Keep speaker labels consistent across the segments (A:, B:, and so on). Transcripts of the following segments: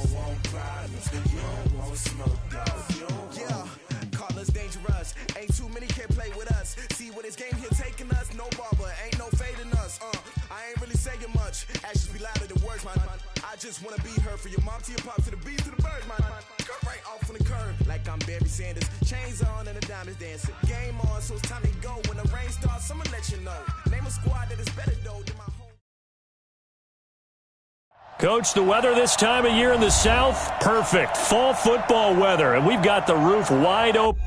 A: don't want problems, you don't want smoke, dog.
B: Yeah, call us dangerous. Ain't too many can play with us. See where this game here taking us. No barber, ain't no fading us. I ain't really saying much. Actions be louder than words, man. I just wanna be heard from your mom to your pop to the beat to the bird, man. Skirt right off on the curb, like I'm Barry Sanders. Chains on and the diamonds dancing. Game on, so it's time to go. When the rain starts, I'ma let you know. Name a squad that is better though than my home.
C: Coach, the weather this time of year in the South, perfect. Fall football weather, and we've got the roof wide open.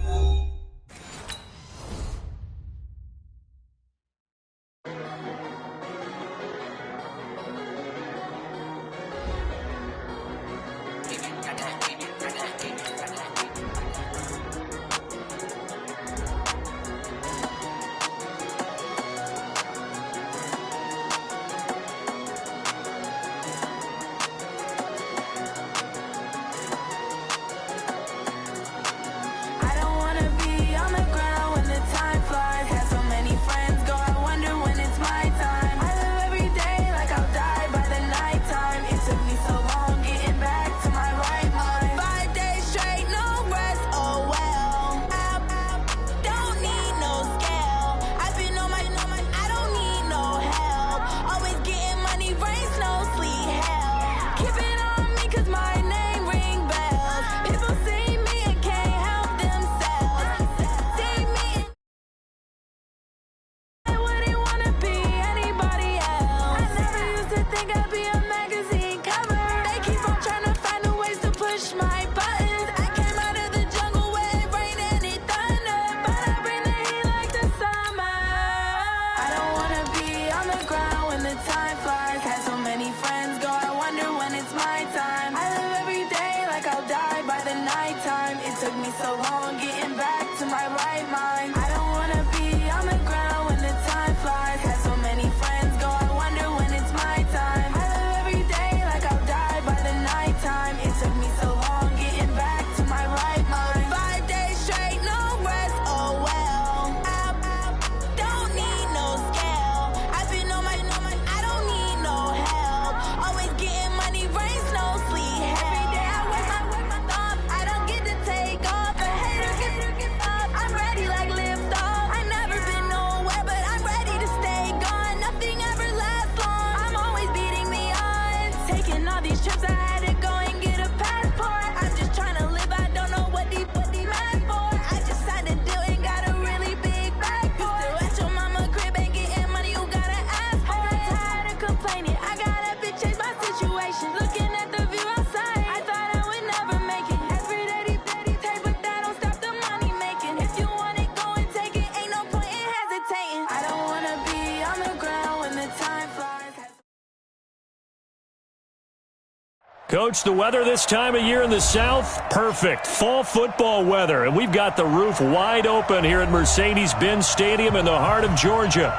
C: Coach, the weather this time of year in the South, perfect. Fall football weather, and we've got the roof wide open here at Mercedes-Benz Stadium in the heart of Georgia.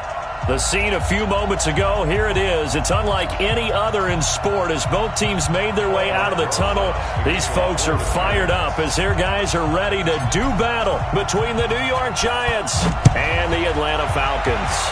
C: The scene a few moments ago, here it is. It's unlike any other in sport as both teams made their way out of the tunnel. These folks are fired up as their guys are ready to do battle between the New York Giants and the Atlanta Falcons.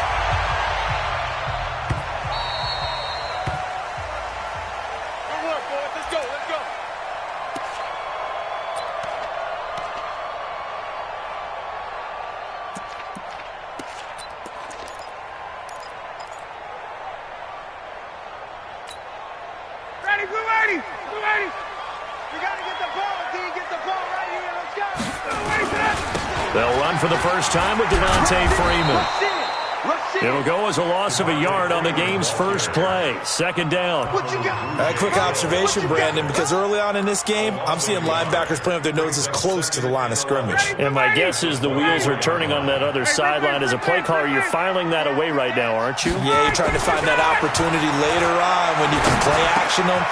C: They'll run for the first time with Devontae Freeman. It'll go as a loss of a yard on the game's first play. Second down.
D: A quick observation, Brandon, because early on in this game, I'm seeing linebackers playing with their noses close to the line of scrimmage.
C: And my guess is the wheels are turning on that other sideline. As a play caller, you're filing that away right now, aren't you?
D: Yeah, you're trying to find that opportunity later on when you can play action them.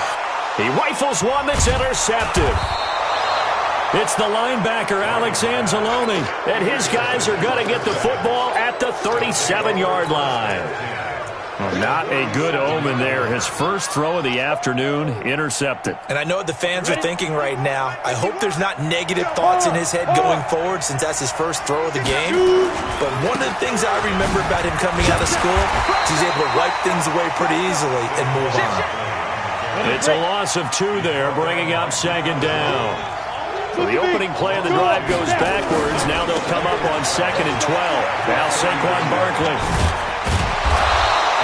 C: He rifles one that's intercepted. It's the linebacker, Alex Anzalone, and his guys are going to get the football at the 37-yard line. Well, not a good omen there. His first throw of the afternoon, intercepted.
D: And I know what the fans are thinking right now. I hope there's not negative thoughts in his head going forward since that's his first throw of the game. But one of the things I remember about him coming out of school is he's able to wipe things away pretty easily and move on.
C: It's a loss of 2 there, bringing up 2nd down. So the opening play of the drive goes backwards. Now they'll come up on 2nd and 12. Now Saquon Barkley.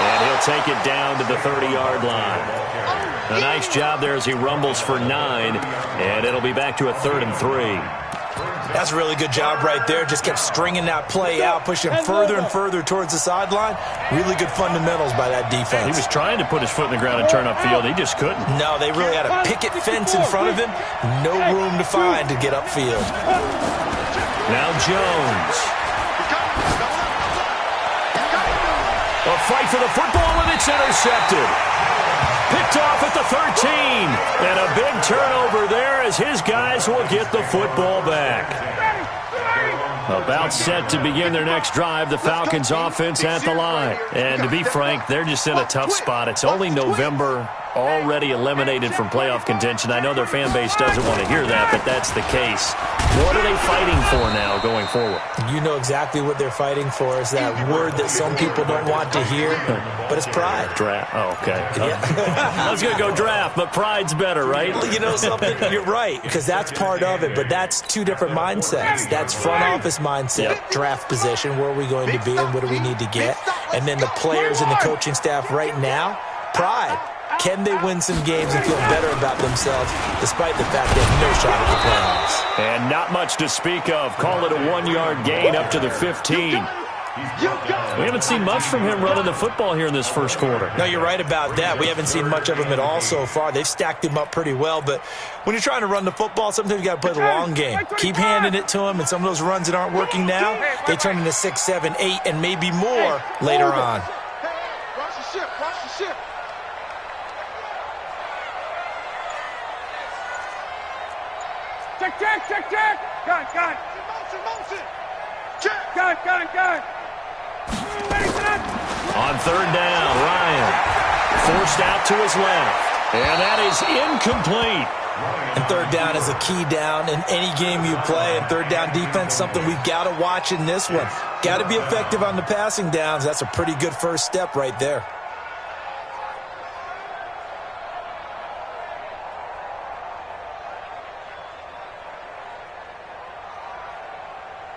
C: And he'll take it down to the 30-yard line. A nice job there as he rumbles for 9, and it'll be back to a 3rd and 3.
D: That's a really good job right there. Just kept stringing that play out, pushing him further and further towards the sideline. Really good fundamentals by that defense.
C: He was trying to put his foot in the ground and turn upfield. He just couldn't.
D: No, they really had a picket fence in front of him. No room to find to get upfield.
C: Now Jones. A fight for the football, and it's intercepted. Picked off at the 13. And a big turnover there as his guys will get the football back. About set to begin their next drive, the Falcons offense at the line. And to be frank, they're just in a tough spot. It's only November, already eliminated from playoff contention. I know their fan base doesn't want to hear that, but that's the case. What are they fighting for now going forward?
D: You know exactly what they're fighting for. Is that word that some people don't want to hear, but it's pride.
C: Draft. Oh, okay.
D: Yeah.
C: I was going to go draft, but pride's better, right?
D: You know something? You're right, because that's part of it, but that's 2 different mindsets. That's front office mindset, draft position, where are we going to be and what do we need to get? And then the players and the coaching staff right now, pride. Can they win some games and feel better about themselves despite the fact they have no shot at the playoffs?
C: And not much to speak of. Call it a 1-yard gain up to the 15. We haven't seen much from him running the football here in this first quarter.
D: No, you're right about that. We haven't seen much of him at all so far. They've stacked him up pretty well, but when you're trying to run the football, sometimes you got to play the long game. Keep handing it to him, and some of those runs that aren't working now, they turn into 6, 7, 8, and maybe more later on.
E: Watch the ship, watch the ship. Check. Got. Motion. Check. Got.
C: On 3rd down, Ryan forced out to his left. And that is incomplete.
D: And 3rd down is a key down in any game you play. And 3rd down defense, something we've got to watch in this one. Got to be effective on the passing downs. That's a pretty good first step right there.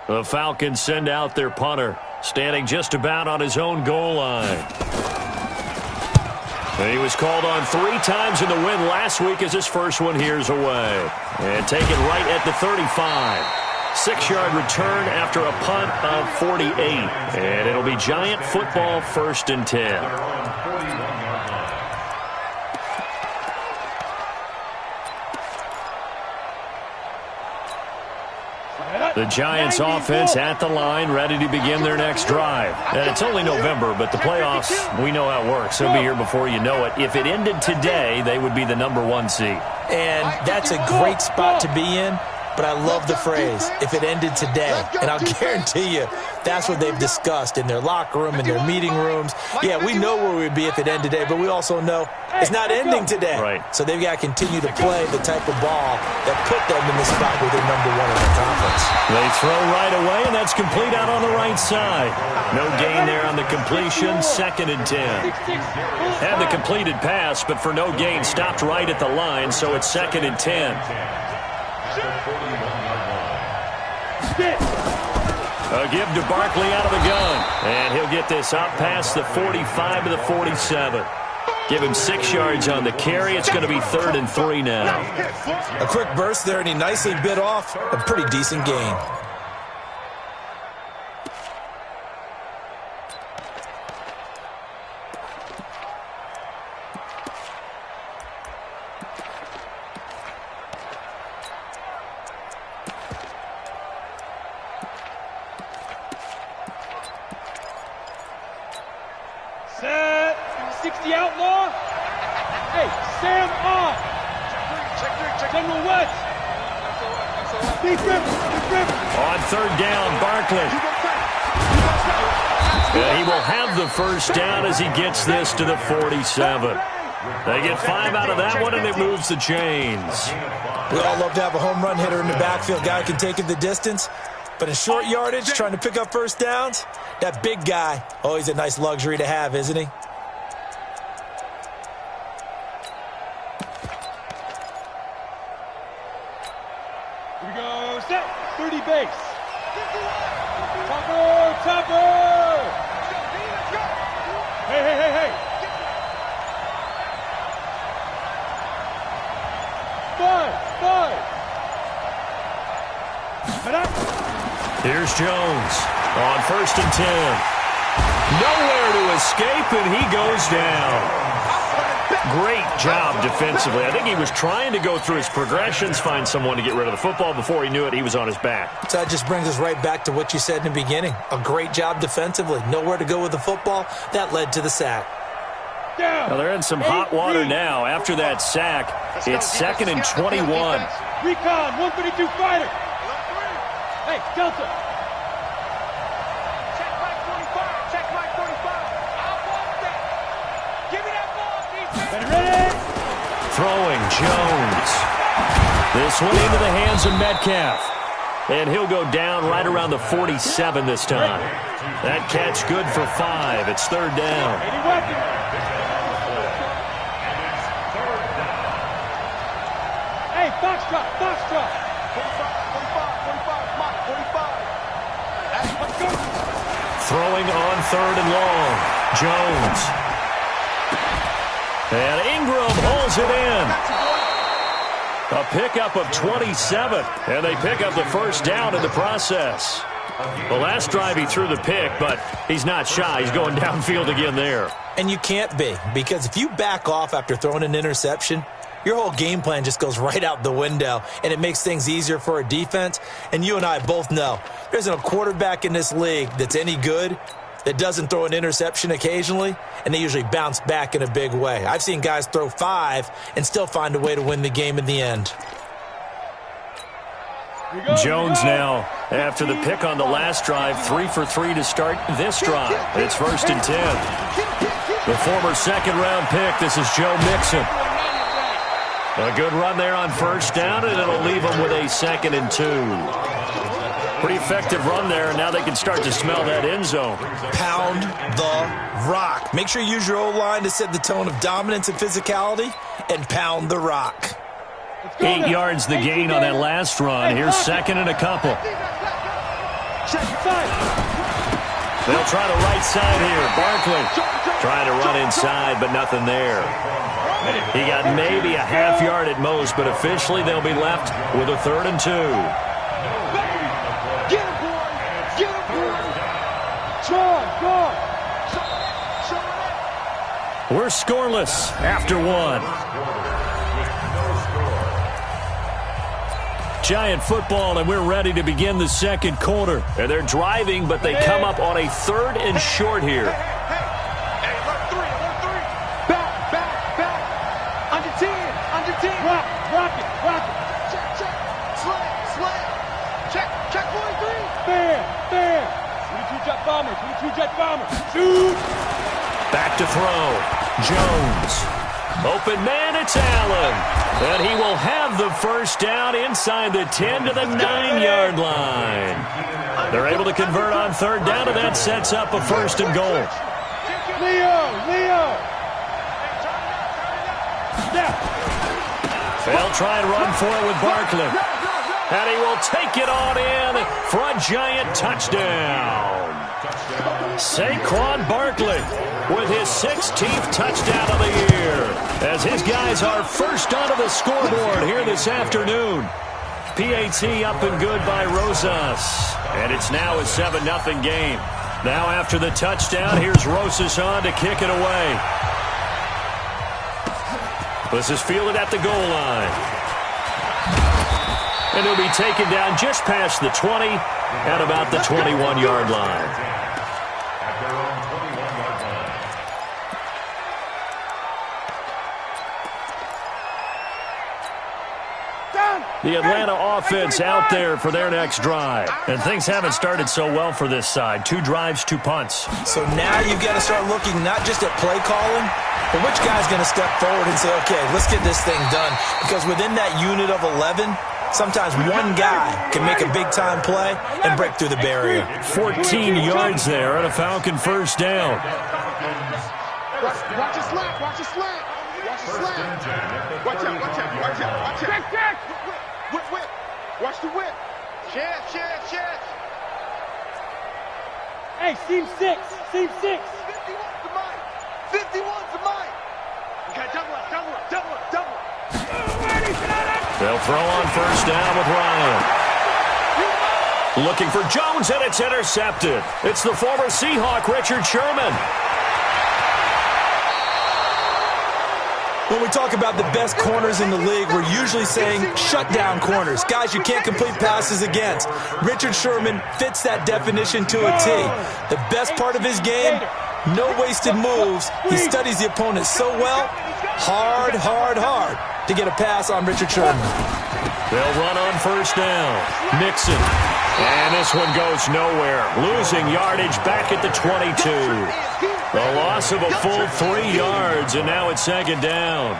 C: The Falcons send out their punter, standing just about on his own goal line. And he was called on 3 times in the win last week as his first one here's away. And taken right at the 35. 6-yard return after a punt of 48. And it'll be Giant football 1st and 10. The Giants offense at the line, ready to begin their next drive. And it's only November, but the playoffs, we know how it works. They'll be here before you know it. If it ended today, they would be the #1 seed.
D: And that's a great spot to be in. But I love the phrase, if it ended today. And I'll guarantee you, that's what they've discussed in their locker room, in their meeting rooms. Yeah, we know where we'd be if it ended today, but we also know it's not ending today.
C: Right.
D: So they've got to continue to play the type of ball that put them in the spot where they're #1 in the conference.
C: They throw right away, and that's complete out on the right side. No gain there on the completion, 2nd and 10. Had the completed pass, but for no gain, stopped right at the line, so it's 2nd and 10. A give to Barkley out of the gun. And he'll get this up past the 45 to the 47. Give him 6 yards on the carry. It's going to be 3rd and 3 now.
D: A quick burst there, and he nicely bit off a pretty decent gain.
E: Set. 60 outlaw. Hey, Sam off. Check. General West. Deep rip.
C: On 3rd down, Barkley. And he will have the first down as he gets this to the 47. They get 5 out of that one, and it moves the chains.
D: We all love to have a home run hitter in the backfield. Guy can take it the distance. But in short yardage, trying to pick up first downs, that big guy, always a nice luxury to have, isn't he?
E: Here we go. Set. 30 base. Topper. Topper. Hey, hey, hey, hey. 5.
C: Here's Jones on 1st and 10. Nowhere to escape, and he goes down. Great job defensively. I think he was trying to go through his progressions, find someone to get rid of the football. Before he knew it, he was on his back.
D: So that just brings us right back to what you said in the beginning. A great job defensively. Nowhere to go with the football. That led to the sack.
C: Now they're in some hot water now. After that sack, it's 2nd and 21.
E: Recon, 132 fighter. Hey, Delta. Check Mike 45. Check Mike 45. I want that. Give me that ball, defense. Ready?
C: Throwing Jones. This one into the hands of Metcalf. And he'll go down right around the 47 this time. That catch good for 5. It's 3rd down.
E: Hey, Foxtrot, Foxtrot. 45.
C: Throwing on 3rd and long. Jones. And Ingram holds it in. A pickup of 27. And they pick up the 1st down in the process. The last drive he threw the pick, but he's not shy. He's going downfield again there.
D: And you can't be, because if you back off after throwing an interception, your whole game plan just goes right out the window, and it makes things easier for a defense. And you and I both know there isn't a quarterback in this league that's any good that doesn't throw an interception occasionally, and they usually bounce back in a big way. I've seen guys throw 5 and still find a way to win the game in the end.
C: Jones now, after the pick on the last drive, 3 for 3 to start this drive. It's 1st and 10. The former 2nd-round pick, this is Joe Mixon. A good run there on 1st down, and it'll leave them with a 2nd and 2. Pretty effective run there, and now they can start to smell that end zone.
D: Pound the rock. Make sure you use your O-line to set the tone of dominance and physicality, and pound the rock.
C: 8 yards the gain on that last run. Here's 2nd and a couple. They'll try the right side here. Barkley trying to run inside, but nothing there. He got maybe a half yard at most, but officially they'll be left with a 3rd and 2.
E: Get him, boy! Get him, boy!
C: We're scoreless after 1. Giant football, and we're ready to begin the 2nd quarter. And they're driving, but they come up on a 3rd and short here.
E: Hey, look, 3. Back. Under 10. Rock it. Check. Slam. Check, boy, 3. Fair. 22 jet bomber. Shoot.
C: Back to throw. Jones. Open man, it's Allen. And he will have the 1st down inside the 10 to the 9-yard line. They're able to convert on 3rd down, and that sets up a 1st and goal.
E: Leo.
C: They'll try and run for it with Barkley. And he will take it on in for a giant touchdown. Saquon Barkley with his 16th touchdown of the year, as his guys are first onto the scoreboard here this afternoon. PAT up and good by Rosas. And it's now a 7-0 game. Now after the touchdown, here's Rosas on to kick it away. This is fielded at the goal line. And he'll be taken down just past the 20 at about the 21-yard line. The Atlanta offense out there for their next drive. And things haven't started so well for this side. 2 drives, 2 punts.
D: So now you've got to start looking not just at play calling, but which guy's going to step forward and say, okay, let's get this thing done. Because within that unit of 11, sometimes one guy can make a big-time play and break through the barrier.
C: 14 yards there and a Falcon 1st down.
E: Watch your slant. Watch your slant. Watch your slant. Watch out. Check. Whip. Watch Watch the whip.
F: Chance.
E: Hey, seam 6. Seam 6.
F: 51's the mic. 51's the mic. Okay, double up.
C: They'll throw on first down with Ryan. Looking for Jones, and it's intercepted. It's the former Seahawk, Richard Sherman.
D: When we talk about the best corners in the league, we're usually saying shutdown corners, guys you can't complete passes against. Richard Sherman fits that definition to a T. The best part of his game, no wasted moves. He studies the opponent so well, hard to get a pass on Richard Sherman.
C: They'll run on first down. Mixon. And this one goes nowhere. Losing yardage back at the 22. The loss of a full 3 yards, and now it's second down.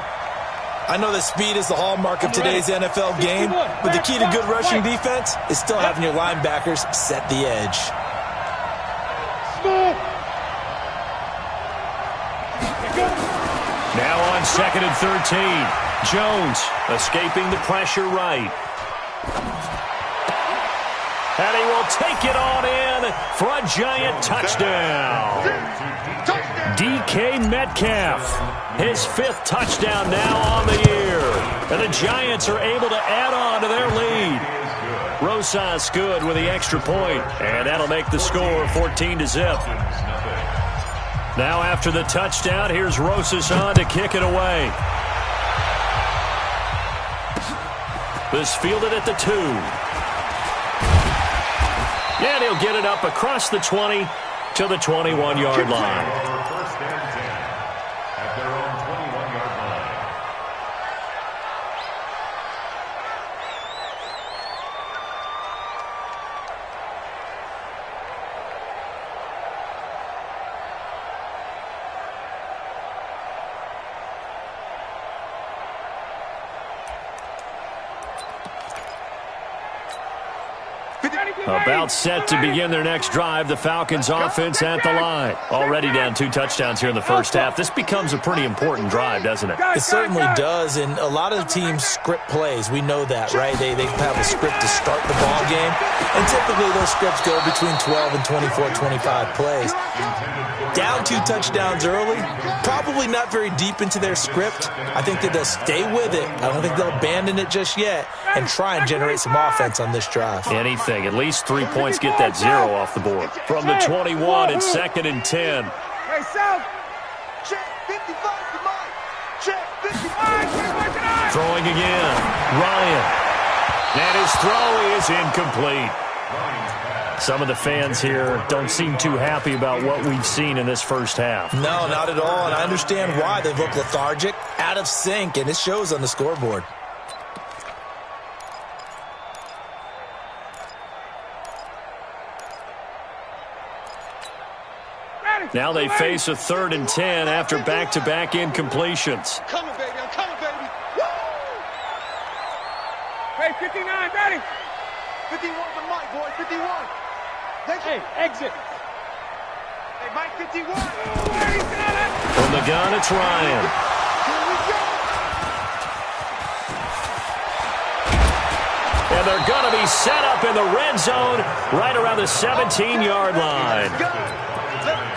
D: I know that speed is the hallmark of today's NFL game, but the key to good rushing defense is still having your linebackers set the edge.
C: Now on second and 13. Jones escaping the pressure right. And he will take it on in for a giant touchdown. DK Metcalf, his 5th touchdown now on the year. And the Giants are able to add on to their lead. Rosas good with the extra point, and that'll make the score 14-0. Now after the touchdown, here's Rosas on to kick it away. This fielded at the 2. And he'll get it up across the 20 to the 21-yard line.
G: First and 10 at their own 21-yard line.
C: About set to begin their next drive, the Falcons offense at the line. Already down 2 touchdowns here in the first half. This becomes a pretty important drive, doesn't it?
D: It certainly does, and a lot of the teams script plays. We know that, right? They have a script to start the ball game, and typically those scripts go between 12 and 24, 25 plays. Down 2 touchdowns early, probably not very deep into their script. I think that they'll stay with it. I don't think they'll abandon it just yet and try and generate some offense on this drive.
C: Anything, at least 3 points, get that 0 off the board. From the 21, it's second and 10.
F: Hey, South. Check 55 to Mike. Check 55.
C: Throwing again. Ryan. And his throw is incomplete. Some of the fans here don't seem too happy about what we've seen in this first half.
D: No, not at all, and I understand why. They look lethargic, out of sync, and it shows on the scoreboard.
C: Now they face a 3rd and 10 after back-to-back incompletions.
F: I'm coming, baby. Woo!
E: Hey, 59, ready?
F: 51 to Mike, boy. 51.
E: Hey, exit.
F: Hey, Mike, 51.
C: From the gun, it's Ryan.
F: Here we go.
C: And they're going to be set up in the red zone right around the 17-yard line.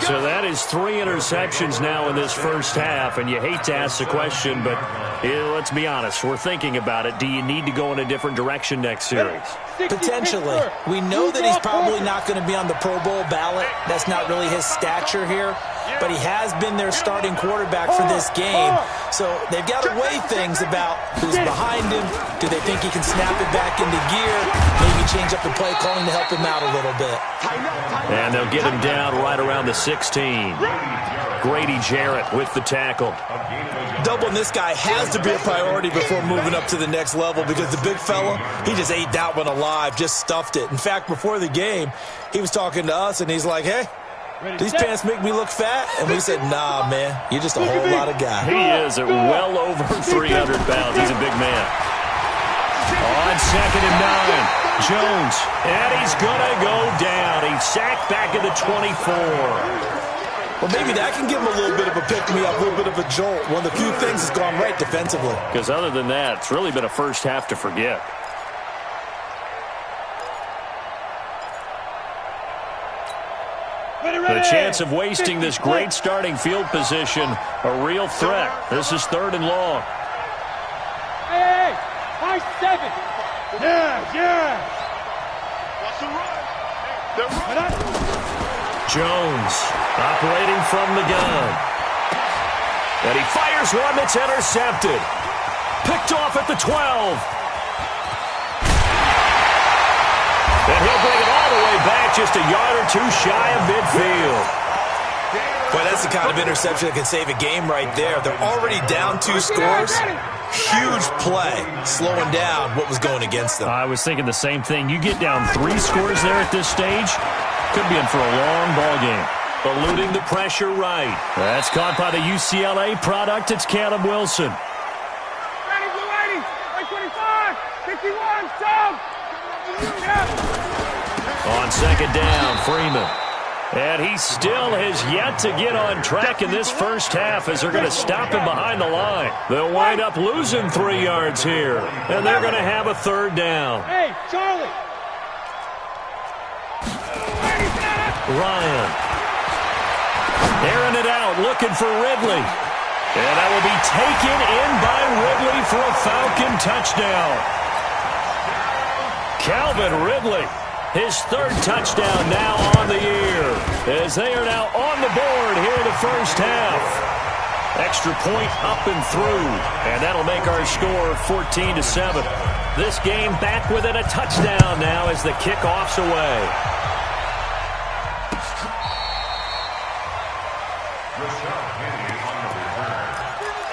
C: So that is 3 interceptions now in this first half, and you hate to ask the question, but let's be honest. We're thinking about it. Do you need to go in a different direction next series?
D: Potentially. We know that he's probably not going to be on the Pro Bowl ballot. That's not really his stature here. But he has been their starting quarterback for this game. So they've got to weigh things about who's behind him. Do they think he can snap it back into gear? Maybe change up the play calling to help him out a little bit.
C: And they'll get him down right around the 16. Grady Jarrett with the tackle.
D: Doubling this guy has to be a priority before moving up to the next level because the big fella, he just ate that one alive, just stuffed it. In fact, before the game, he was talking to us, and he's like, hey, these pants make me look fat? And we said, nah, man, you're just a whole lot of guy.
C: He is at well over 300 pounds. He's a big man. On second and 9, Jones, and he's going to go down. He's sacked back at the 24.
D: Well, maybe that can give him a little bit of a pick-me-up, a little bit of a jolt. One of the few things that's gone right defensively.
C: Because other than that, it's really been a first half to forget. The chance of wasting this great starting field position, a real threat. This is 3rd and long.
E: Hey, high 7. Yeah.
F: Watch the run. They're running.
C: Jones operating from the gun. And he fires one that's intercepted. Picked off at the 12. And he'll bring it all the way back just a yard or two shy of midfield.
D: Boy, that's the kind of interception that can save a game right there. They're already down 2 scores. Huge play, slowing down what was going against them.
C: I was thinking the same thing. You get down 3 scores there at this stage, could be in for a long ball game. Eluding the pressure right. That's caught by the UCLA product. It's Caleb Wilson.
E: 25, 51, Tom.
C: On 2nd down, Freeman. And he still has yet to get on track in this first half as they're going to stop him behind the line. They'll wind up losing 3 yards here, and they're going to have a 3rd down.
E: Hey, Charlie.
C: Ryan. Airing it out, looking for Ridley. And that will be taken in by Ridley for a Falcon touchdown. Calvin Ridley, his 3rd touchdown now on the year, as they are now on the board here in the first half. Extra point up and through, and that'll make our score 14-7. This game back within a touchdown now as the kickoff's away.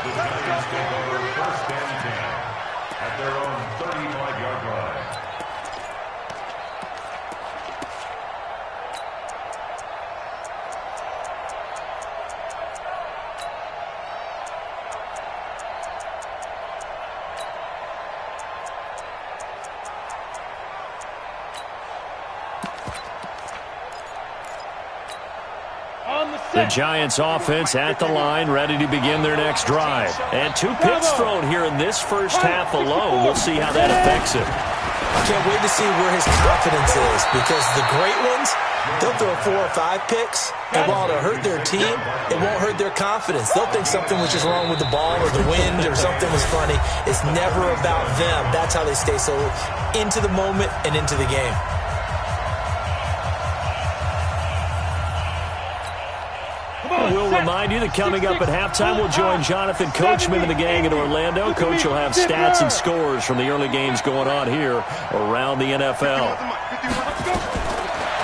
G: The Giants take over 1st and 10 at their own 35-yard line.
C: The Giants offense at the line, ready to begin their next drive. And 2 picks thrown here in this first half alone. We'll see how that affects him.
D: I can't wait to see where his confidence is, because the great ones, they'll throw 4 or 5 picks, and while it'll hurt their team, it won't hurt their confidence. They'll think something was just wrong with the ball or the wind or something was funny. It's never about them. That's how they stay so into the moment and into the game.
C: We'll remind you that coming up at halftime, we'll join Jonathan Coachman and the gang in Orlando. Coach will have stats and scores from the early games going on here around the NFL.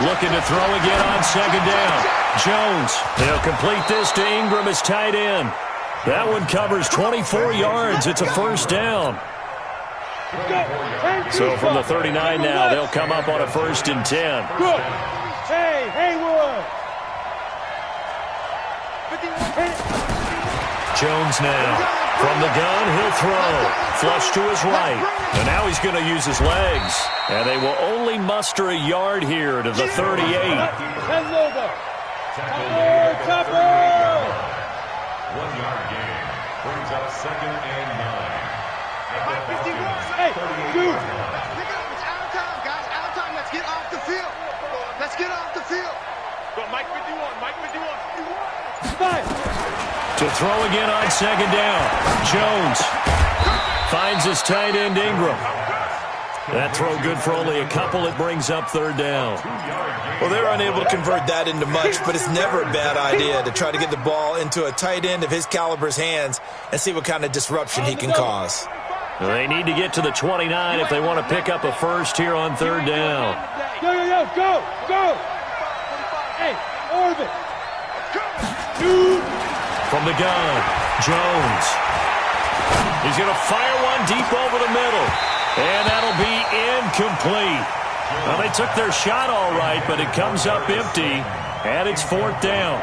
C: Looking to throw again on 2nd down. Jones, he'll complete this to Ingram as tight end. That one covers 24 yards. It's a 1st down. So from the 39 now, they'll come up on a 1st and 10.
E: Hey, Haywood.
C: Jones now. From the gun, he'll throw. Flush to his right. And now he's going to use his legs. And they will only muster a yard here to the 38.
E: Chopper!
G: 1-yard gain brings up 2nd and 9.
E: Hey, dude.
F: Pick it up. It's out of time, guys. Out of time. Let's get off the field. Let's get off the field. Go, Mike 51. Mike 51.
C: To throw again on 2nd down. Jones finds his tight end Ingram. That throw good for only a couple. It brings up 3rd down.
D: Well, they were unable to convert that into much, but it's never a bad idea to try to get the ball into a tight end of his caliber's hands and see what kind of disruption he can cause.
C: They need to get to the 29 if they want to pick up a 1st here on 3rd down.
E: Go! Hey, Orvin.
C: From the gun, Jones. He's going to fire one deep over the middle. And that'll be incomplete. Well, they took their shot all right, but it comes up empty. And it's 4th down.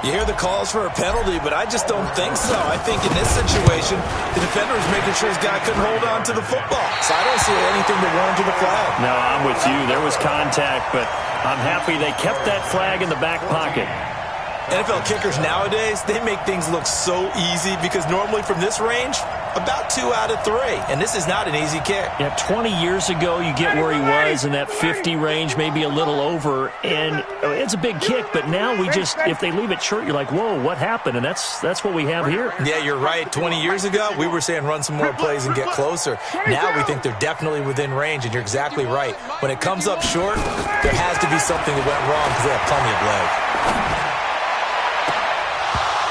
D: You hear the calls for a penalty, but I just don't think so. I think in this situation, the defender is making sure his guy couldn't hold on to the football. So I don't see anything to warrant the flag.
C: No, I'm with you. There was contact, but I'm happy they kept that flag in the back pocket.
D: NFL kickers nowadays, they make things look so easy because normally from this range, About 2 out of 3, and this is not an easy kick.
C: Yeah, 20 years ago, you get where he was in that 50 range, maybe a little over, and it's a big kick, but now we just, if they leave it short, you're like, whoa, what happened? And that's what we have here.
D: Yeah, you're right. 20 years ago, we were saying run some more plays and get closer. Now we think they're definitely within range, and you're exactly right. When it comes up short, there has to be something that went wrong because they have plenty of leg.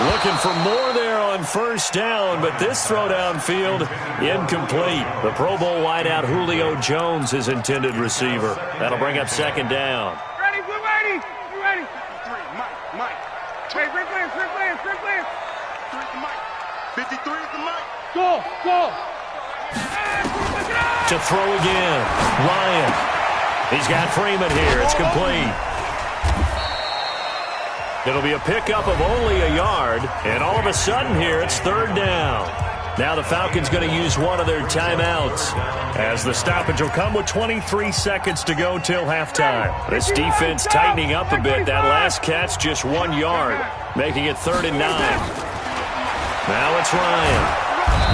C: Looking for more there on first down, but this throw downfield incomplete. The Pro Bowl wideout Julio Jones, his intended receiver. That'll bring up second down.
E: Ready, we're ready. You ready?
F: 3, Mike.
E: Hey, Rick Lance.
F: 3 is the Mike. 53 is the Mike.
E: Go.
C: To throw again. Ryan. He's got Freeman here. It's complete. It'll be a pickup of only a yard, and all of a sudden here it's third down. Now the Falcons going to use one of their timeouts as the stoppage will come with 23 seconds to go till halftime. This defense tightening up a bit. That last catch just 1 yard, making it 3rd and 9. Now it's Ryan.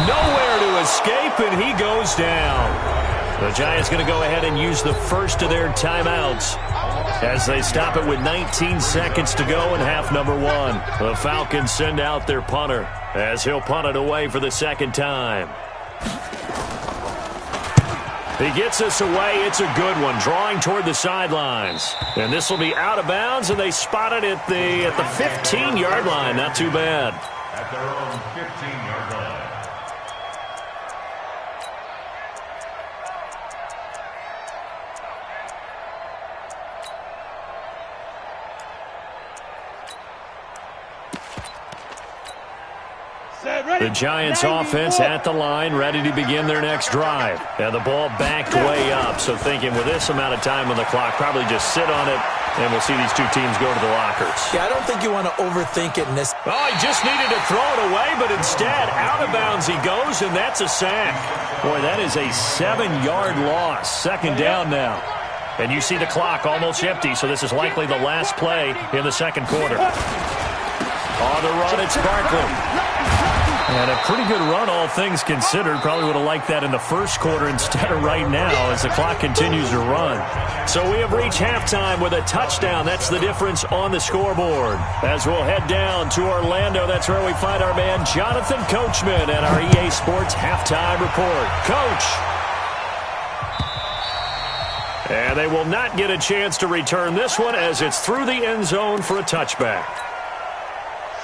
C: Nowhere to escape, and he goes down. The Giants going to go ahead and use the first of their timeouts as they stop it with 19 seconds to go in half number 1. The Falcons send out their punter as he'll punt it away for the second time. He gets us away. It's a good one, drawing toward the sidelines. And this will be out of bounds, and they spot it at the 15-yard line. Not too bad.
G: At their own 15-yard line.
C: The Giants offense at the line, ready to begin their next drive. And the ball backed way up, so thinking with this amount of time on the clock, probably just sit on it, and we'll see these two teams go to the lockers.
D: Yeah, I don't think you want to overthink it in this.
C: Oh, he just needed to throw it away, but instead, out of bounds he goes, and that's a sack. Boy, that is a 7-yard loss. Second down now. And you see the clock almost empty, so this is likely the last play in the second quarter. On the run, it's Barkley. And a pretty good run, all things considered. Probably would have liked that in the first quarter instead of right now as the clock continues to run. So we have reached halftime with a touchdown. That's the difference on the scoreboard. As we'll head down to Orlando, that's where we find our man Jonathan Coachman at our EA Sports Halftime Report. Coach. And they will not get a chance to return this one as it's through the end zone for a touchback.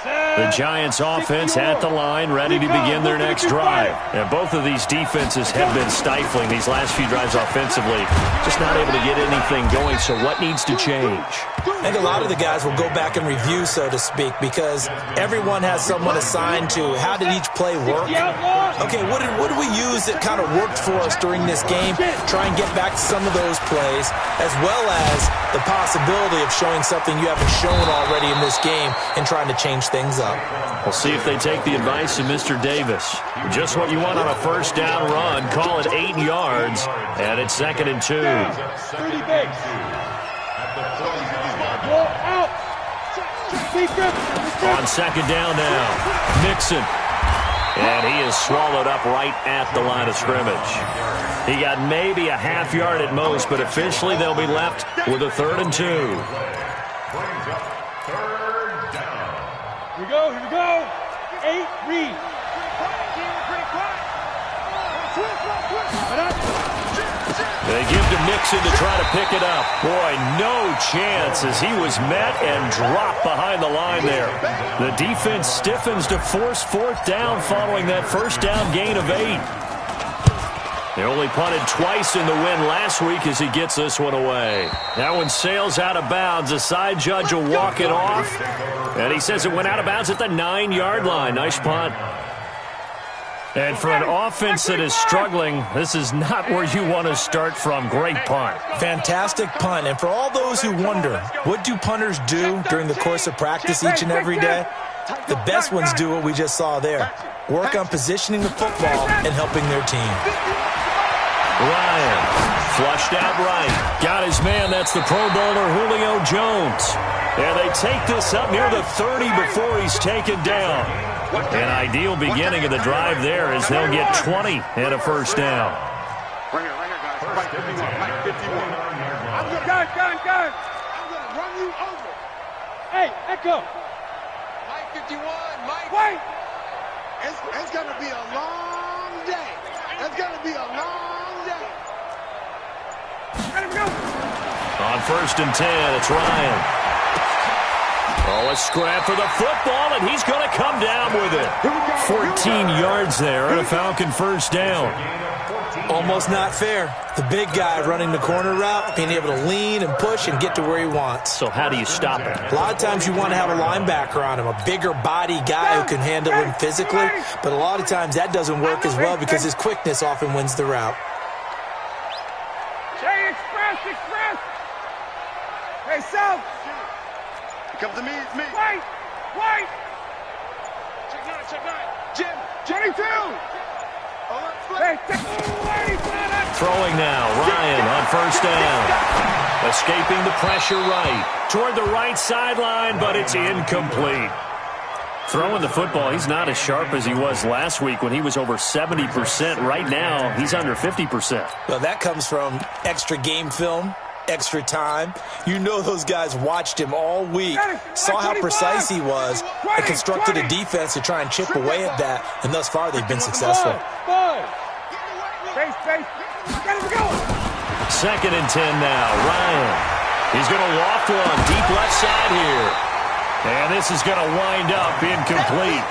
C: The Giants offense at the line, ready to begin their next drive. And both of these defenses have been stifling these last few drives offensively. Just not able to get anything going, so what needs to change?
D: I think a lot of the guys will go back and review, so to speak, because everyone has someone assigned to how did each play work. Okay, what did we use that kind of worked for us during this game? Try and get back to some of those plays, as well as the possibility of showing something you haven't shown already in this game and trying to change things up.
C: We'll see if they take the advice of Mr. Davis. Just what you want on a first down run. Call it 8 yards, and it's 2nd and 2. On second down now, Mixon. And he is swallowed up right at the line of scrimmage. He got maybe a half yard at most, but officially they'll be left with a 3rd and 2.
E: Here we go. 8, read.
C: They give to Mixon to try to pick it up. Boy, no chance as he was met and dropped behind the line there. The defense stiffens to force 4th down following that first down gain of 8. They only punted twice in the win last week as he gets this one away. That one sails out of bounds. The side judge will walk it off. And he says it went out of bounds at the 9-yard line. Nice punt. And for an offense that is struggling, this is not where you want to start from. Great punt.
D: Fantastic punt. And for all those who wonder, what do punters do during the course of practice each and every day? The best ones do what we just saw there. Work on positioning the football and helping their team.
C: Ryan Flushed out right. Got his man. That's the Pro Bowler Julio Jones. And they take this up near the 30 before he's taken down. An ideal beginning of the drive there as they'll get 20 and a first down.
F: Right here, guys. Mike 51. Mike 51. I'm going to run you over.
E: Hey, Echo.
F: Mike 51. Mike.
E: Wait.
F: It's going to be a long day. It's going to be a long day.
E: Let him go.
C: On 1st and 10, it's Ryan. Oh, a scrap for the football, and he's going to come down with it. 14 yards there and a Falcon first down.
D: Almost not fair. The big guy running the corner route, being able to lean and push and get to where he wants.
C: So how do you stop it?
D: A lot of times you want to have a linebacker on him, a bigger body guy who can handle him physically, but a lot of times that doesn't work as well because his quickness often wins the route.
E: Hey, express. Hey, South.
F: Come to me, it's me.
E: Wait. Check nine.
F: Jim.
E: 22. Hey,
C: Throwing now, Ryan on first down. Escaping the pressure right. Toward the right sideline, but it's incomplete. Throwing the football, he's not as sharp as he was last week when he was over 70%. Right now, he's under 50%.
D: Well, that comes from extra game film, extra time. You know those guys watched him all week, saw how precise he was, and constructed a defense to try and chip away at that, and thus far they've been successful.
E: Space. Get him going.
C: 2nd and 10 now. Ryan. He's going to loft one deep left side here. And this is going to wind up incomplete.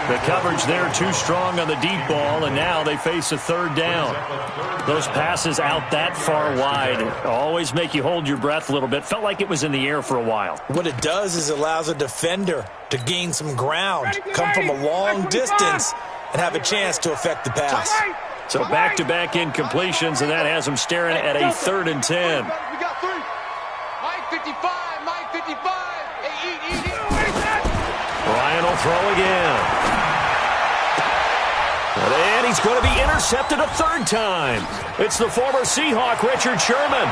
C: The coverage there too strong on the deep ball, and now they face a 3rd down. Those passes out that far wide always make you hold your breath a little bit. Felt like it was in the air for a while.
D: What it does is it allows a defender to gain some ground, come from a long distance, and have a chance to affect the pass.
C: So back-to-back incompletions, and that has them staring at a 3rd and 10.
F: We got 3. Mike 55. Mike 55. Hey, eat.
C: Ryan will throw again. And he's going to be intercepted a 3rd time. It's the former Seahawk, Richard Sherman.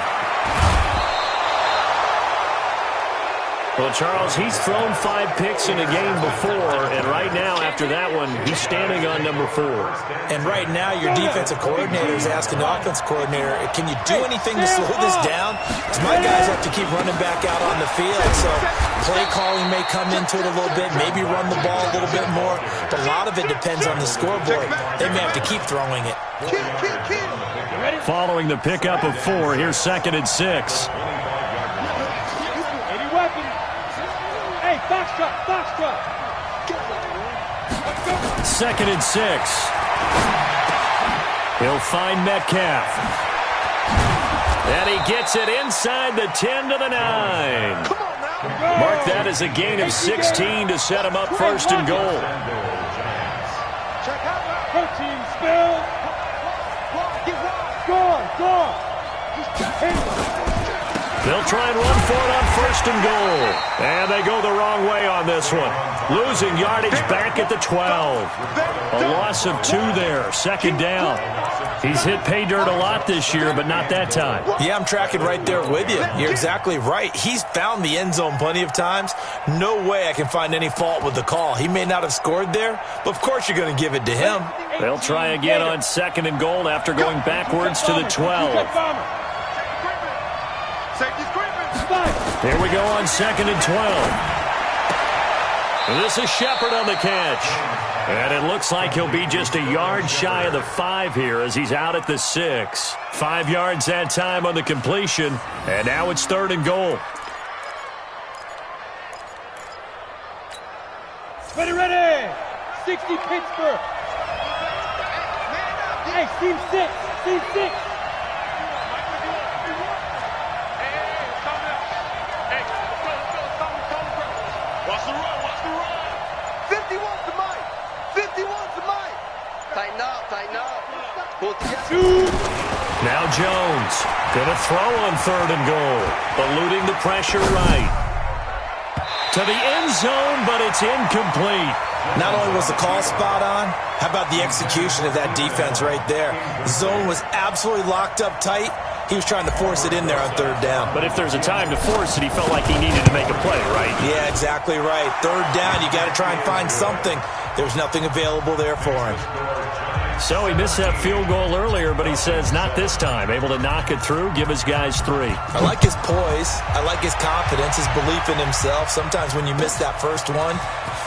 C: Well, Charles, he's thrown 5 picks in a game before, and right now, after that one, he's standing on number 4.
D: And right now, your defensive coordinator is asking the offensive coordinator, can you do anything to slow this down? Because my guys have to keep running back out on the field, so play calling may come into it a little bit, maybe run the ball a little bit more, but a lot of it depends on the scoreboard. They may have to keep throwing it.
C: Following the pickup of 4, here's 2nd and 6.
E: Any weapons? Hey, Foxtrot.
C: 2nd and 6. He'll find Metcalf. And he gets it inside the 10 to the 9. Mark that as a gain of 16 to set him up 1st and goal.
E: Protein spill. Score.
C: They'll try and run for it on 1st and goal. And they go the wrong way on this one. Losing yardage back at the 12. A loss of 2 there. 2nd down. He's hit pay dirt a lot this year, but not that time.
D: Yeah, I'm tracking right there with you. You're exactly right. He's found the end zone plenty of times. No way I can find any fault with the call. He may not have scored there, but of course you're going to give it to him.
C: They'll try again on 2nd and goal after going backwards to the 12. Here we go on 2nd and 12. This is Shepard on the catch. And it looks like he'll be just a yard shy of the 5 here as he's out at the 6. 5 yards that time on the completion. And now it's 3rd and goal.
E: Ready. 60 Pittsburgh. Hey, team 6.
F: Tighten up. Pull together.
C: Now Jones going to throw on 3rd and goal. Eluding the pressure right. To the end zone, but it's incomplete.
D: Not only was the call spot on, how about the execution of that defense right there? The zone was absolutely locked up tight, He was trying to force it in there on third down.
C: But if there's a time to force it, he felt like he needed to make a play, right?
D: Yeah, exactly right. Third down, you got to try and find something. There's nothing available there for him.
C: So he missed that field goal earlier, but he says not this time. Able to knock it through, give his guys 3.
D: I like his poise. I like his confidence, his belief in himself. Sometimes when you miss that first one,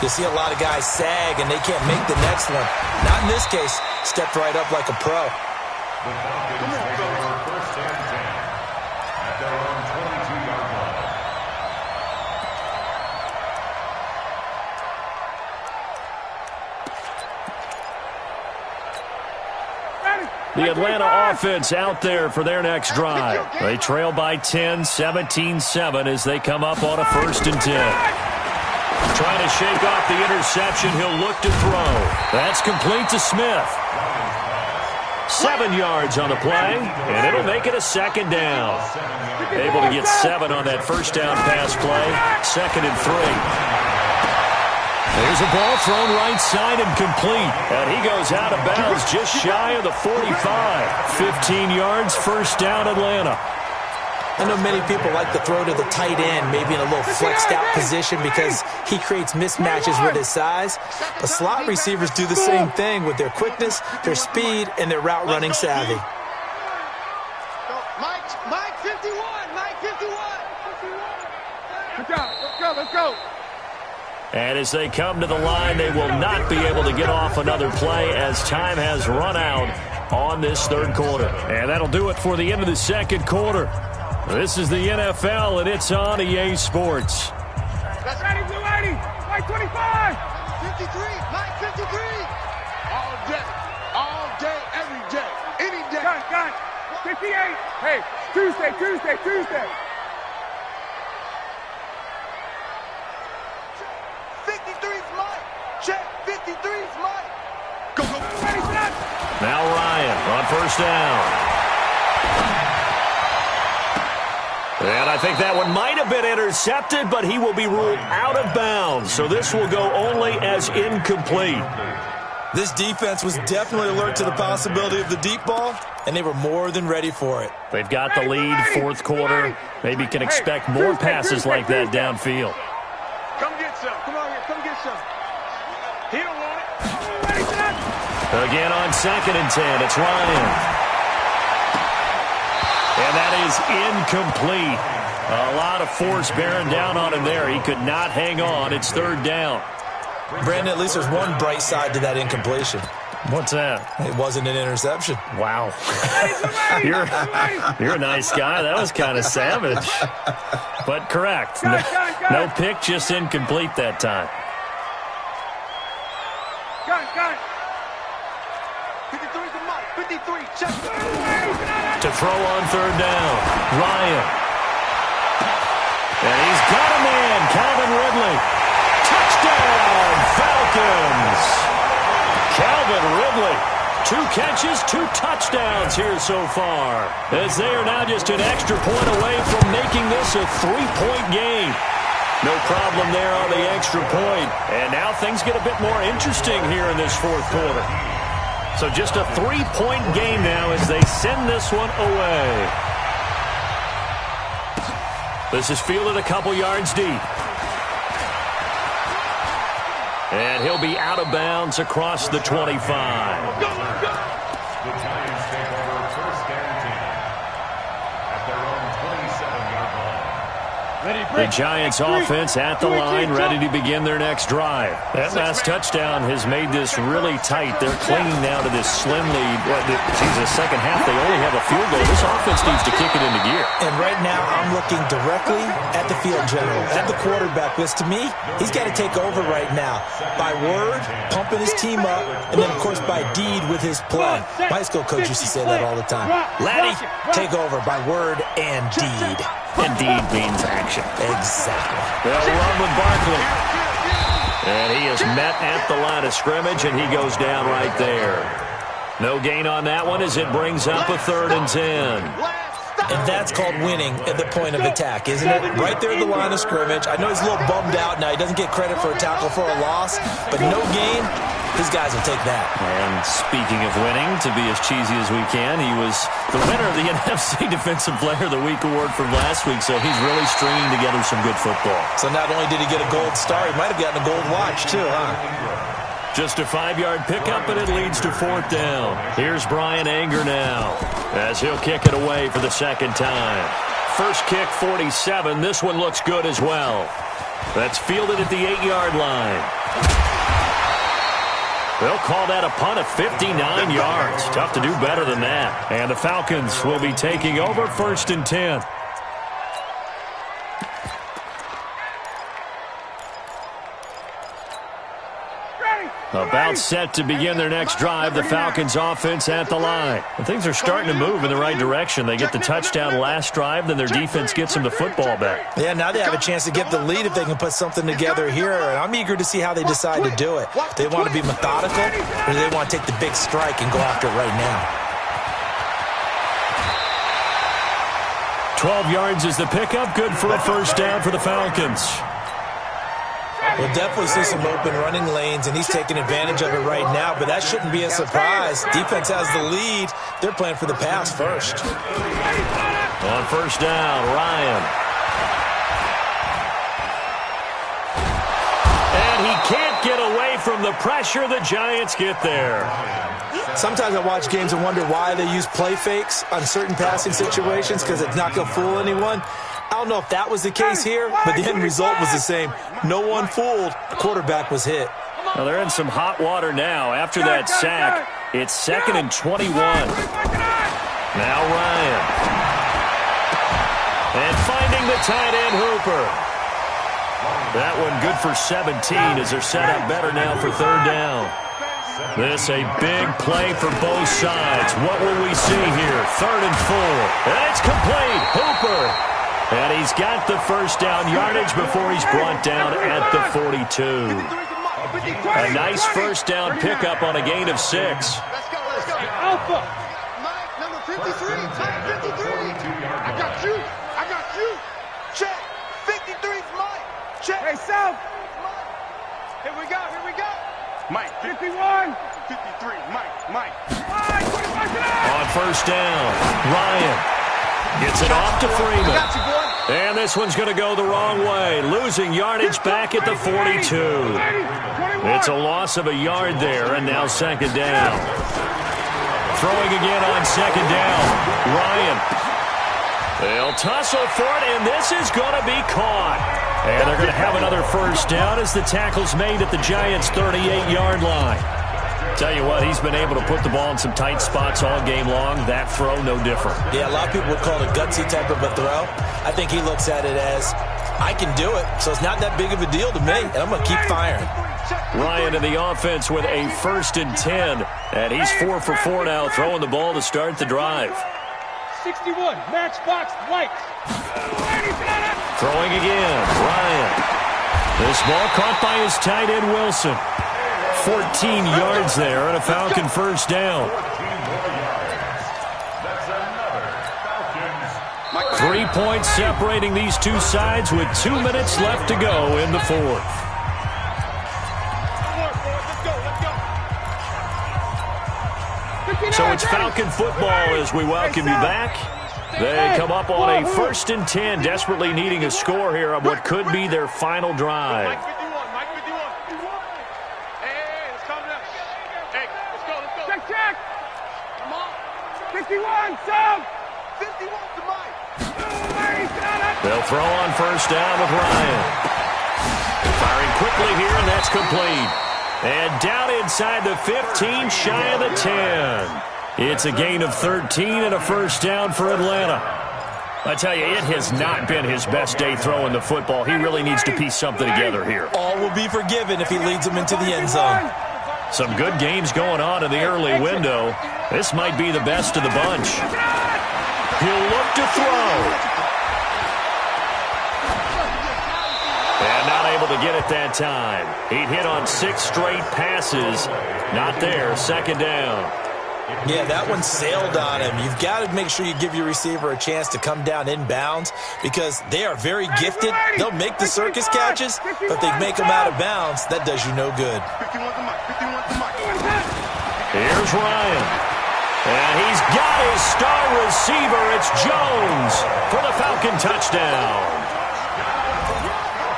D: you see a lot of guys sag and they can't make the next one. Not in this case. Stepped right up like a pro.
G: The Falcons take over first and 10 at their own 22-yard line.
C: The Atlanta offense out there for their next drive. They trail by 10, 17-7 as they come up on a 1st and 10. Trying to shake off the interception. He'll look to throw. That's complete to Smith. 7 yards on the play, and it'll make it a 2nd down. Able to get 7 on that first down pass play. 2nd and 3. There's a ball thrown right side and complete. And he goes out of bounds just shy of the 45. 15 yards, first down Atlanta.
D: I know many people like to throw to the tight end, maybe in a little flexed out position because he creates mismatches with his size. But slot receivers do the same thing with their quickness, their speed, and their route running savvy.
F: Mike 51, Mike 51.
E: Good job, let's go.
C: And as they come to the line, they will not be able to get off another play as time has run out on this 3rd quarter. And that'll do it for the end of the 2nd quarter. This is the NFL, and it's on EA Sports.
E: That's ready, Blue 80. Mike 25.
F: 53, Mike 53. All day, every day, any day.
E: Gun. 58. Hey, Tuesday.
F: 53's Mike. Check, 53's Mike. Go.
E: Ready, set.
C: Now Ryan on first down. And I think that one might have been intercepted, but he will be ruled out of bounds. So this will go only as incomplete.
D: This defense was definitely alert to the possibility of the deep ball, and they were more than ready for it.
C: They've got the lead, 4th quarter. Maybe can expect more passes like that downfield.
F: Come get some. Come on here. Come get some. He don't want it.
C: Again on 2nd and 10. It's Ryan. And that is incomplete. A lot of force bearing down on him there. He could not hang on. It's 3rd down.
D: Brandon, at least there's one bright side to that incompletion.
C: What's that?
D: It wasn't an interception.
C: Wow. You're a nice guy. That was kind of savage. But correct. No pick, just incomplete that time.
F: Gun. 53's the Mike. 53, check.
C: To throw on 3rd down. Ryan. And he's got a man. Calvin Ridley. Touchdown, Falcons. Calvin Ridley. 2 catches, 2 touchdowns here so far. As they are now just an extra point away from making this a 3-point game. No problem there on the extra point. And now things get a bit more interesting here in this 4th quarter. So just a 3-point game now as they send this one away. This is fielded a couple yards deep. And he'll be out of bounds across the 25.
G: The Giants take over first and 10 at their own 27-yard line.
C: The Giants offense at the line, ready to begin their next drive. That last touchdown has made this really tight. They're clinging now to this slim lead. The second half, they only have a field goal. This offense needs to kick it into gear.
D: And right now, I'm looking directly at the field general, at the quarterback, because to me, he's got to take over right now. By word, pumping his team up, and then, of course, by deed with his play. My high school coach used to say that all the time. Laddie, take over by word and deed.
C: And deed means action.
D: Exactly.
C: They'll run with Barkley. And he is met at the line of scrimmage, and he goes down right there. No gain on that one as it brings up a 3rd and 10.
D: And that's called winning at the point of attack, isn't it? Right there at the line of scrimmage. I know he's a little bummed out now. He doesn't get credit for a tackle for a loss, but no gain, his guys will take that.
C: And speaking of winning, to be as cheesy as we can, he was the winner of the NFC Defensive Player of the Week award from last week, so he's really stringing together some good football.
D: So not only did he get a gold star, he might have gotten a gold watch too, huh?
C: Just a 5-yard pickup, and it leads to 4th down. Here's Brian Anger now, as he'll kick it away for the second time. First kick, 47. This one looks good as well. That's fielded at the 8-yard line. They'll call that a punt of 59 yards. Tough to do better than that. And the Falcons will be taking over 1st and 10. About set to begin their next drive, the Falcons offense at the line. And things are starting to move in the right direction. They get the touchdown last drive, then their defense gets them the football back.
D: Yeah, now they have a chance to get the lead if they can put something together here. And I'm eager to see how they decide to do it. They want to be methodical, or do they want to take the big strike and go after it right now?
C: 12 yards is the pickup. Good for a first down for the Falcons.
D: We'll definitely see some open running lanes, and he's taking advantage of it right now, but that shouldn't be a surprise. Defense has the lead. They're playing for the pass first.
C: On first down, Ryan. And he can't get away from the pressure. The Giants get there.
D: Sometimes I watch games and wonder why they use play fakes on certain passing situations, because it's not going to fool anyone. I don't know if that was the case here, but the end result was the same. No one fooled. The quarterback was hit.
C: Well, they're in some hot water now. After that sack, it's 2nd and 21. Now Ryan. And finding the tight end, Hooper. That one good for 17 as they're set up better now for 3rd down. This a big play for both sides. What will we see here? 3rd and 4. And it's complete. Hooper. And he's got the first down yardage before he's brought down at the 42. A nice first down pickup on a gain of 6.
F: Let's go. Alpha. Mike, number 53. Mike, 53. I got you. Check. 53's Mike. Check.
E: Hey, South.
F: Here we go.
E: Mike, 51.
F: 53. Mike.
C: On first down, Ryan gets it off to Freeman.
F: I got you, boy.
C: And this one's going to go the wrong way, losing yardage back at the 42. It's a loss of a yard there, and now 2nd down. Throwing again on 2nd down, Ryan. They'll tussle for it, and this is going to be caught. And they're going to have another first down as the tackle's made at the Giants' 38-yard line. Tell you what, he's been able to put the ball in some tight spots all game long. That throw, no different.
D: Yeah, a lot of people would call it a gutsy type of a throw. I think he looks at it as, I can do it, so it's not that big of a deal to me, and I'm going to keep firing.
C: Ryan in the offense with a 1st and 10, and he's 4 for 4 now, throwing the ball to start the drive.
E: 61, matchbox white.
C: Throwing again, Ryan. This ball caught by his tight end, Wilson. 14 yards there and a Falcon first down. 3 points separating these two sides with 2 minutes left to go in the 4th. So it's Falcon football as we welcome you back. They come up on a 1st and 10, desperately needing a score here on what could be their final drive.
F: Mike 51. Hey, let's calm down. Hey, let's go.
E: Check.
F: Come on.
E: 51, South.
F: 51 to Mike.
C: They'll throw on first down with Ryan. Firing quickly here, and that's complete. And down inside the 15, shy of the 10. It's a gain of 13 and a first down for Atlanta. I tell you, it has not been his best day throwing the football. He really needs to piece something together here.
D: All will be forgiven if he leads them into the end zone.
C: Some good games going on in the early window. This might be the best of the bunch. He'll look to throw. And not able to get it that time. He'd hit on 6 straight passes. Not there, 2nd down.
D: Yeah, that one sailed on him. You've got to make sure you give your receiver a chance to come down inbounds because they are very gifted. They'll make the circus catches, but if they make them out of bounds, that does you no good.
F: 51 to Mike.
C: Here's Ryan. And he's got his star receiver. It's Jones for the Falcon touchdown.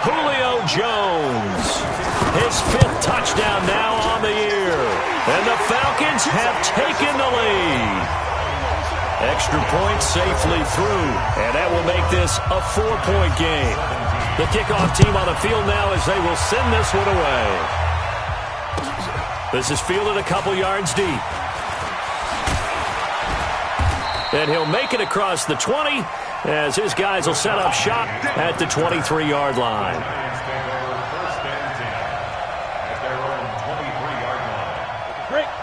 C: Julio Jones. His 5th touchdown now on the year. And the Falcons have taken the lead. Extra point safely through. And that will make this a 4-point game. The kickoff team on the field now as they will send this one away. This is fielded a couple yards deep. And he'll make it across the 20 as his guys will set up shop at the 23-yard line.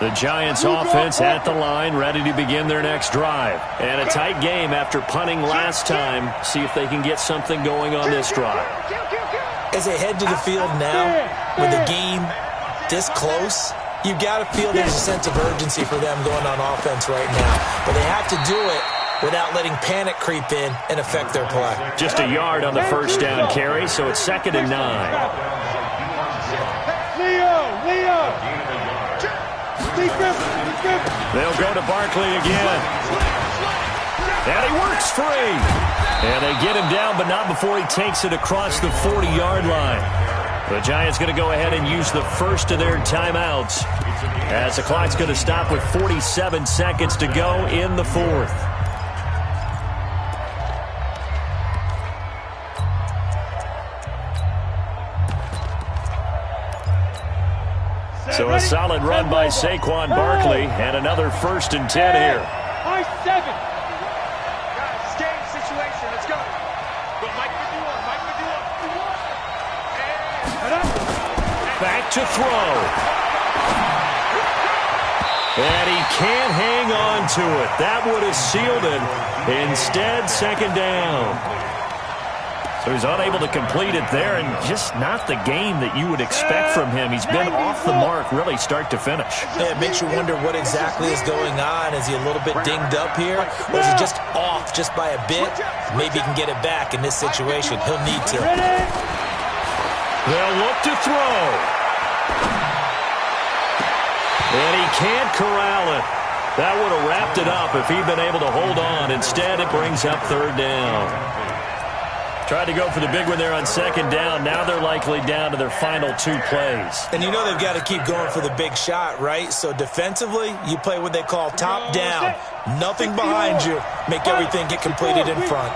C: The Giants offense at the line, ready to begin their next drive. And a tight game after punting last time. See if they can get something going on this drive.
D: As they head to the field now, with the game this close, you've got to feel there's a sense of urgency for them going on offense right now. But they have to do it without letting panic creep in and affect their play.
C: Just a yard on the first down carry, so it's 2nd and 9.
E: Leo!
C: They'll go to Barkley again. And he works free. And they get him down, but not before he takes it across the 40-yard line. The Giants going to go ahead and use the first of their timeouts as the clock's going to stop with 47 seconds to go in the 4th. So a solid run by Saquon Barkley and another 1st and 10 here.
E: High 7.
F: Guys, game situation. Let's go. But Mike with you on.
C: Back to throw. And he can't hang on to it. That would have sealed it. Instead, 2nd down. So he's unable to complete it there, and just not the game that you would expect from him. He's been off the mark really start to finish.
D: Yeah, it makes you wonder what exactly is going on. Is he a little bit dinged up here? Or is he just off just by a bit? Maybe he can get it back in this situation. He'll need to.
C: They'll look to throw. And he can't corral it. That would have wrapped it up if he'd been able to hold on. Instead, it brings up 3rd down. Tried to go for the big one there on 2nd down. Now they're likely down to their final 2 plays.
D: And you know they've got to keep going for the big shot, right? So defensively, you play what they call top down. Nothing behind you. Make everything get completed in front.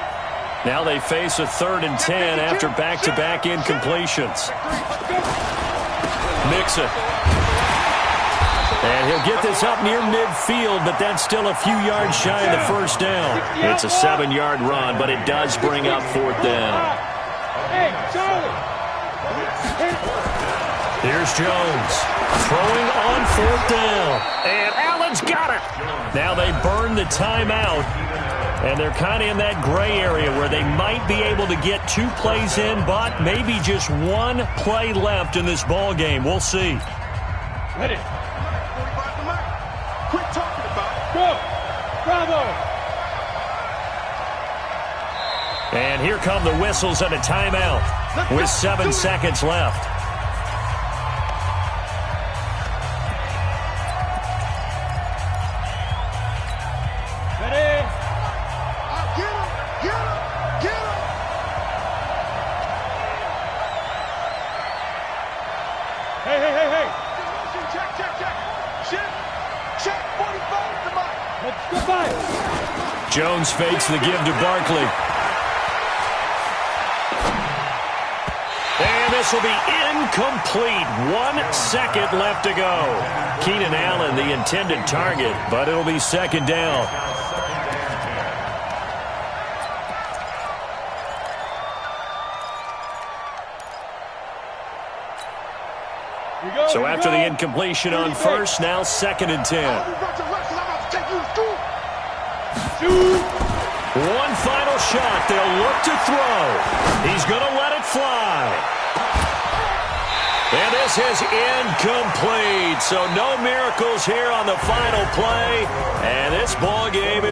C: Now they face a 3rd and 10 after back-to-back incompletions. Mixon. And he'll get this up near midfield, but that's still a few yards shy of the 1st down. It's a 7-yard run, but it does bring up 4th down.
E: Hey, Charlie!
C: Here's Jones throwing on 4th down. And Allen's got it. Now they burn the timeout, and they're kind of in that gray area where they might be able to get 2 plays in, but maybe just 1 play left in this ball game. We'll see.
E: Ready.
F: Quit talking about it.
E: Go! Bravo!
C: And here come the whistles and a timeout with 7 seconds left.
E: Ready?
F: Get him! Get him! Get him!
E: Hey!
F: Check. Check 45 to Mike.
E: Let's go by.
C: Jones fakes the give to Barkley. And this will be incomplete. 1 second left to go. Keenan Allen, the intended target, but it'll be 2nd down. So after the incompletion on 1st, now 2nd and 10. One final shot. They'll look to throw. He's going to let it fly. And this is incomplete. So no miracles here on the final play. And this ball game